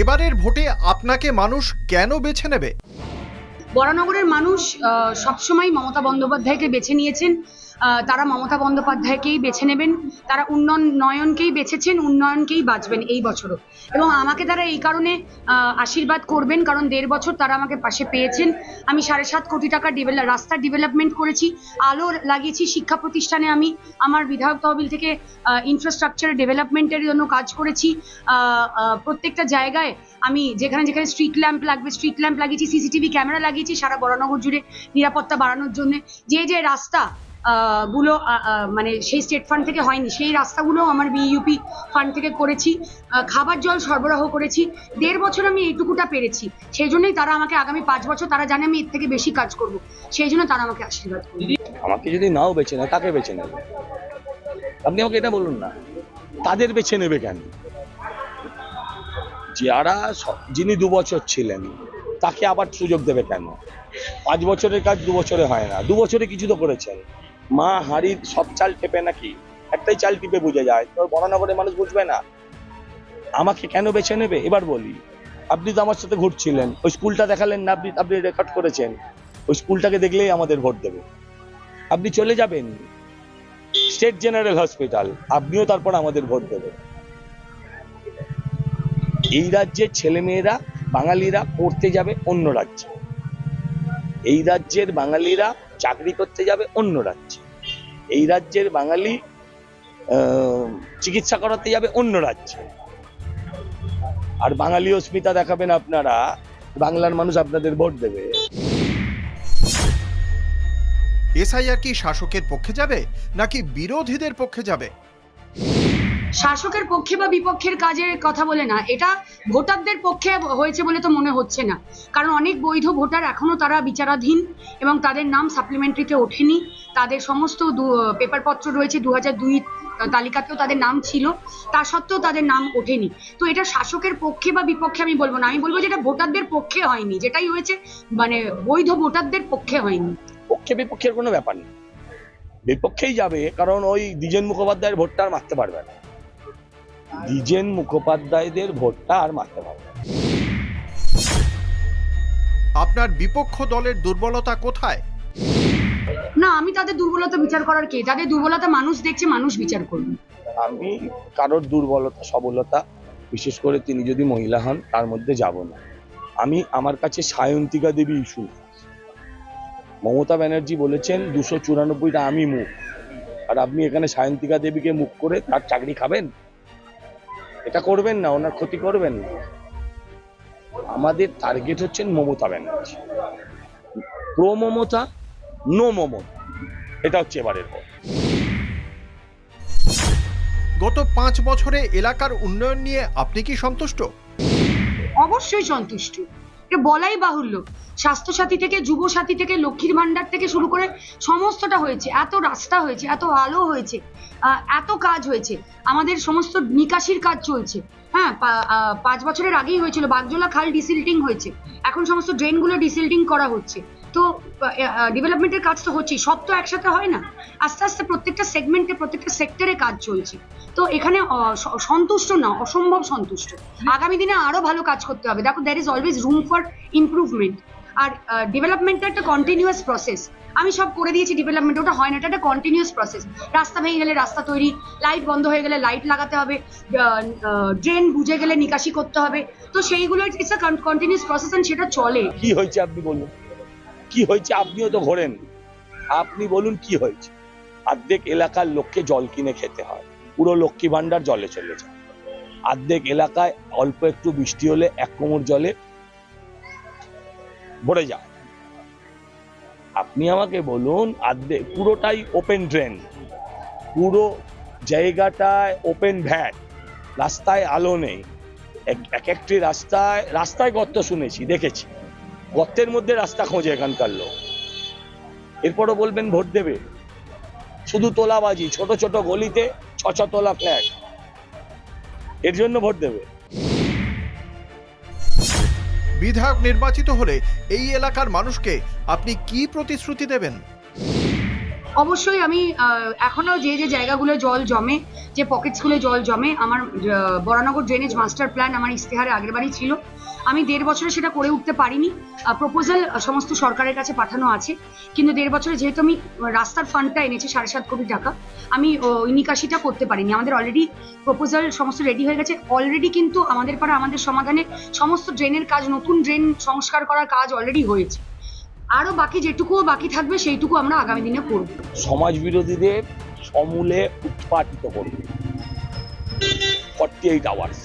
এবারের ভোটে আপনাকে মানুষ কেন বেছে নেবে? বরানগরের মানুষ সবসময় মমতা বন্দ্যোপাধ্যায়কে বেছে নিয়েছেন। তারা মমতা বন্দ্যোপাধ্যায়কেই বেছে নেবেন। তারা উন্নয়নকেই বেছেছেন, উন্নয়নকেই বাঁচবেন এই বছরও। এবং আমাকে তারা এই কারণে আশীর্বাদ করবেন, কারণ ১.৫ বছর তারা আমাকে পাশে পেয়েছেন। আমি ৭.৫ কোটি টাকা রাস্তার ডেভেলপমেন্ট করেছি, আলো লাগিয়েছি শিক্ষা প্রতিষ্ঠানে। আমি আমার বিধায়ক তহবিল থেকে ইনফ্রাস্ট্রাকচার ডেভেলপমেন্টের জন্য কাজ করেছি। প্রত্যেকটা জায়গায় আমি যেখানে যেখানে স্ট্রিট ল্যাম্প লাগবে স্ট্রিট ল্যাম্প লাগিয়েছি, সিসিটিভি ক্যামেরা লাগিয়েছি সারা বরানগর জুড়ে নিরাপত্তা বাড়ানোর জন্য। যে রাস্তা গুলো মানে সেই স্টেট ফান্ড থেকে হয়নি, সেই রাস্তাগুলো আমার বিইউপি ফান্ড থেকে করেছি। খাবার জল সরবরাহ করেছি। ১.৫ বছর আমি এইটুকুটা পেরেছি, সেই জন্যই তারা আমাকে আগামী ৫ বছর তারা জানে আমি এর থেকে বেশি কাজ করব, সেই জন্য তারা আমাকে আশীর্বাদ করবে। আমাকে যদি নাও বেছে নেয়, কাকে বেছে নেবে? আপনি আমাকে এটা বলুন না, তাদের বেছে নেবে কেন? যারা যিনি ২ বছর ছিলেন তাকে আবার সুযোগ দেবে কেন? ৫ বছরের কাজ ২ বছরে হয় না। ২ বছরে কিছু তো করেছেন। মা হাড়ির সব চাল টেপে নাকি? একটাই চাল টিপে বুঝে যায়, তো বরানগরের মানুষ বুঝবে না? আমাকে কেন বেছে নেবে এবার বলি। আপনি তো আমার সাথে ঘুরছিলেন, ওই স্কুলটা দেখালেন না, আপনি রেকর্ড করেছেন। ওই স্কুলটাকে দেখলেই আমাদের ভোট দেবে। আপনি চলে যাবেন স্টেট জেনারেল হসপিটাল, আপনিও তারপর আমাদের ভোট দেবেন। এই রাজ্যের ছেলেমেয়েরা বাঙালিরা পড়তে যাবে অন্য রাজ্যে, এই রাজ্যের বাঙালিরা চাকরি করতে যাবে অন্য রাজ্যে, এই রাজ্যের বাঙালি চিকিৎসা করাতে যাবে অন্য রাজ্যে। আর বাঙালি অস্মিতা দেখাবেন আপনারা, বাংলার মানুষ আপনাদের ভোট দেবে। এসআইআর কি শাসকের পক্ষে যাবে নাকি বিরোধীদের পক্ষে যাবে? শাসকের পক্ষে বা বিপক্ষের কাজের কথা বলে না, এটা ভোটারদের পক্ষে হয়েছে বলে তো মনে হচ্ছে না। কারণ অনেক বৈধ ভোটার এখনো তারা বিচারাধীন এবং তাদের নাম সাপ্লিমেন্টারিতে ওঠেনি। তাদের সমস্ত পেপারপত্র রয়েছে, ২০০২ তালিকাতেও তাদের নাম ছিল, তা সত্ত্বেও তাদের নাম ওঠেনি। তো এটা শাসকের পক্ষে বা বিপক্ষে আমি বলবো না, আমি বলবো যে এটা ভোটারদের পক্ষে হয়নি, যেটাই হয়েছে মানে বৈধ ভোটারদের পক্ষে হয়নি। পক্ষে বিপক্ষের কোনো ব্যাপার নেই, বিপক্ষেই যাবে। কারণ ওই দ্বিজেন মুখোপাধ্যায়ের ভোটটা আর মারতে পারবে না, দ্বিজেন মুখোপাধ্যায়দের ভোটটা আর মারতে পারবে না। আপনার বিপক্ষ দলের দুর্বলতা কোথায়? না, আমি তাদের দুর্বলতা বিচার করার কে? তাদের দুর্বলতা মানুষ দেখছে, মানুষ বিচার করবে। আমি কারোর দুর্বলতা সবলতা, বিশেষ করে তিনি যদি মহিলা হন, তার মধ্যে যাব না। আমি আমার কাছে সায়ন্তিকা দেবী ইস্যু। মমতা ব্যানার্জি বলেছেন ২৯৪টা আমি মুখ, আর আপনি এখানে সায়ন্তিকা দেবীকে মুখ করে তার চাকরি খাবেন? এটা করবেন না, ওনার ক্ষতি করবেন না। আমাদের টার্গেট হচ্ছেন মমতা ব্যানার্জি, প্রো মমতা, নো মমতা, এটা হচ্ছে এবারের ভোট। গত ৫ বছরে এলাকার উন্নয়ন নিয়ে আপনি কি সন্তুষ্ট? অবশ্যই সন্তুষ্ট, এটা বলাই বাহুল্য। স্বাস্থ্যসাথী থেকে, যুবসাথী থেকে, লক্ষ্মীর ভান্ডার থেকে শুরু করে সমস্তটা হয়েছে। এত রাস্তা হয়েছে, এত আলো হয়েছে, এত কাজ হয়েছে। আমাদের সমস্ত নিকাশির কাজ চলছে। হ্যাঁ, ৫ বছরের আগেই হয়েছিল, বাগজোলা খাল ডিসিল্টিং হয়েছে, এখন সমস্ত ড্রেনগুলো ডিসিল্টিং করা হচ্ছে। তো ডেভেলপমেন্টের কাজ তো হচ্ছেই, সব তো একসাথে হয় না। আস্তে আস্তে প্রত্যেকটা সেগমেন্টে, প্রত্যেকটা সেক্টরে কাজ চলছে। তো এখানে সন্তুষ্ট না, অসম্ভব সন্তুষ্ট। আগামী দিনে আরো ভালো কাজ করতে হবে। দেখো, there is always room for improvement. আর ডেভেলপমেন্টটা একটা কন্টিনিউয়াস প্রসেস। আমি সব করে দিয়েছি ডেভেলপমেন্ট, ওটা হয় না, এটা একটা কন্টিনিউয়াস প্রসেস। রাস্তা ভেঙে গেলে রাস্তা তৈরি, লাইট বন্ধ হয়ে গেলে লাইট লাগাতে হবে, ড্রেন বুঝে গেলে নিকাশি করতে হবে। তো সেইগুলো it's a continuous process, and সেটা চলে। কি হয়েছে আপনি বলুন, কি হয়েছে? আপনিও তো ঘোরেন, আপনি বলুন কি হয়েছে? অর্ধেক এলাকার লোককে জল কিনে খেতে হয়, পুরো লক্ষ্মী ভান্ডার জলে চলে যায়। অর্ধেক এলাকায় অল্প একটু বৃষ্টি হলে ১ কোমর জলে ভরে যায়। আপনি আমাকে বলুন, অর্ধেক পুরোটাই ওপেন ড্রেন, পুরো জায়গাটায় ওপেন ভ্যাট, রাস্তায় আলো নেই। এক একটি রাস্তায় গর্ত শুনেছি, দেখেছি, গর্তের মধ্যে রাস্তা খোঁজে এখানকার লোক। এরপরও বলবেন ভোট দেবে? শুধু তোলাবাজি, ছোট ছোট গলিতে ৬ তোলা ফ্ল্যাট, এর জন্য ভোট দেবে? বিধায়ক নির্বাচিত হলে এই এলাকার মানুষকে আপনি কি প্রতিশ্রুতি দেবেন? অবশ্যই আমি এখনো যে যে জায়গাগুলো জল জমে, যে পকেটসগুলো জল জমে, আমার বরানগর ড্রেনেজ মাস্টার প্ল্যান আমার ইশতেহারে আগেরবারই ছিল। আমি 1.5 বছরে সেটা করে উঠতে পারিনি। প্রপোজাল সমস্ত সরকারের কাছে পাঠানো আছে, কিন্তু 1.5 বছরে যেহেতু আমি রাস্তার ফান্ডটা এনেছি 7.5 কোটি টাকা, আমি ওই নিকাশিটা করতে পারিনি। আমাদের অলরেডি প্রপোজাল সমস্ত রেডি হয়ে গেছে অলরেডি, কিন্তু আমাদের পাড়া আমাদের সমাধানে সমস্ত ড্রেনের কাজ, নতুন ড্রেন সংস্কার করার কাজ অলরেডি হয়েছে। আরো বাকি যেটুকুও বাকি থাকবে সেইটুকু আমরা আগামী দিনে করব। সমাজ বিরোধীদের সমূলে উৎপাটিত করবে 48 আওয়ার্স।